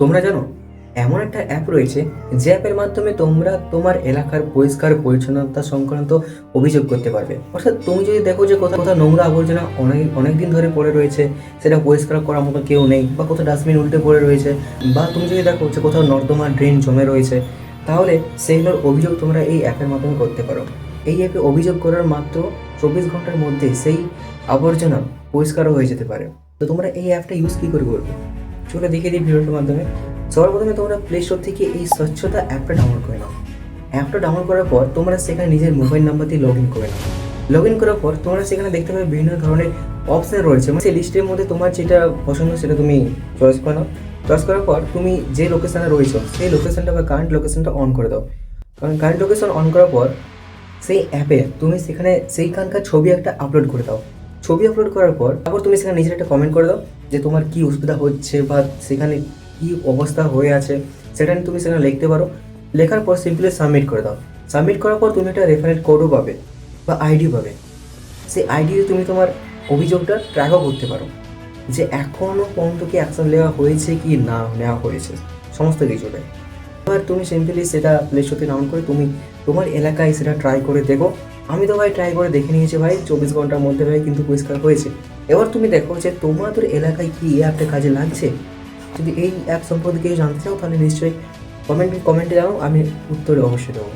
তোমরা জানো এমন একটা অ্যাপ রয়েছে যে অ্যাপের মাধ্যমে তোমরা তোমার এলাকার পরিষ্কার পরিচ্ছন্নতা সংক্রান্ত অভিযোগ করতে পারবে। অর্থাৎ তুমি যদি দেখো যে কোথাও কোথাও নোংরা আবর্জনা অনেক অনেক দিন ধরে পড়ে রয়েছে, সেটা পরিষ্কার করার মতো কেউ নেই, বা কোথাও ডাস্টবিন উল্টে পড়ে রয়েছে, বা তুমি যদি দেখো যে কোথাও নর্দমা ড্রেন জমে রয়েছে, তাহলে সেইগুলোর অভিযোগ তোমরা এই অ্যাপের মাধ্যমে করতে পারো। এই অ্যাপে অভিযোগ করার মাত্র 24 ঘন্টার মধ্যে সেই আবর্জনা পরিষ্কারও হয়ে যেতে পারে। তো তোমরা এই অ্যাপটা ইউজ কী করে করবে, চলে দেখিয়ে দিই ভিডিওটার মাধ্যমে। সবার প্রথমে তোমরা প্লে স্টোর থেকে এই স্বচ্ছতা অ্যাপটা ডাউনলোড করে নাও। অ্যাপটা ডাউনলোড করার পর তোমরা সেখানে নিজের মোবাইল নাম্বার দিয়ে লগ ইন করে নাও। লগ ইন করার পর তোমরা সেখানে দেখতে পাবে বিভিন্ন ধরনের অপশান রয়েছে, মানে সেই লিস্টের মধ্যে তোমার যেটা পছন্দ সেটা তুমি চয়েস করে নাও। চয়েস করার পর তুমি যে লোকেশানে রয়েছো সেই লোকেশানটা বা কারেন্ট লোকেশানটা অন করে দাও। কারণ কারেন্ট লোকেশন অন করার পর সেই অ্যাপে তুমি সেখানে সেইখানকার ছবি একটা আপলোড করে দাও। ছবি আপলোড করার পর তারপর তুমি সেখানে নিজের একটা কমেন্ট করে দাও যে তোমার কী অসুবিধা হচ্ছে বা সেখানে কী অবস্থা হয়ে আছে সেটা নিয়ে তুমি সেখানে লিখতে পারো। লেখার পর সিম্পলি সাবমিট করে দাও। সাবমিট করার পর তুমি একটা রেফারেন্স কোডও পাবে বা আইডি পাবে। সেই আইডি দিয়ে তুমি তোমার অভিযোগটা ট্র্যাকও করতে পারো যে এখনও পর্যন্ত কি অ্যাকশন নেওয়া হয়েছে কি না নেওয়া হয়েছে, সমস্ত কিছুটাই। এবার তুমি সিম্পলি সেটা প্লে স্টোর থেকে ডাউনলোড করে তুমি তোমার এলাকায় সেটা ট্রাই করে দেখো। আমি তো ভাই ট্রাই করে দেখে নিয়েছি ভাই, 24 ঘন্টার মধ্যে ভাই কিন্তু পরিষ্কার হয়েছে। এবার তুমি দেখো যে তোমাদের এলাকায় কি এই অ্যাপটা কাজে লাগছে। যদি এই অ্যাপ সম্পর্কে কেউ জানতে চাও তাহলে নিশ্চয়ই কমেন্টে জানাও, আমি উত্তরে অবশ্যই দেবো।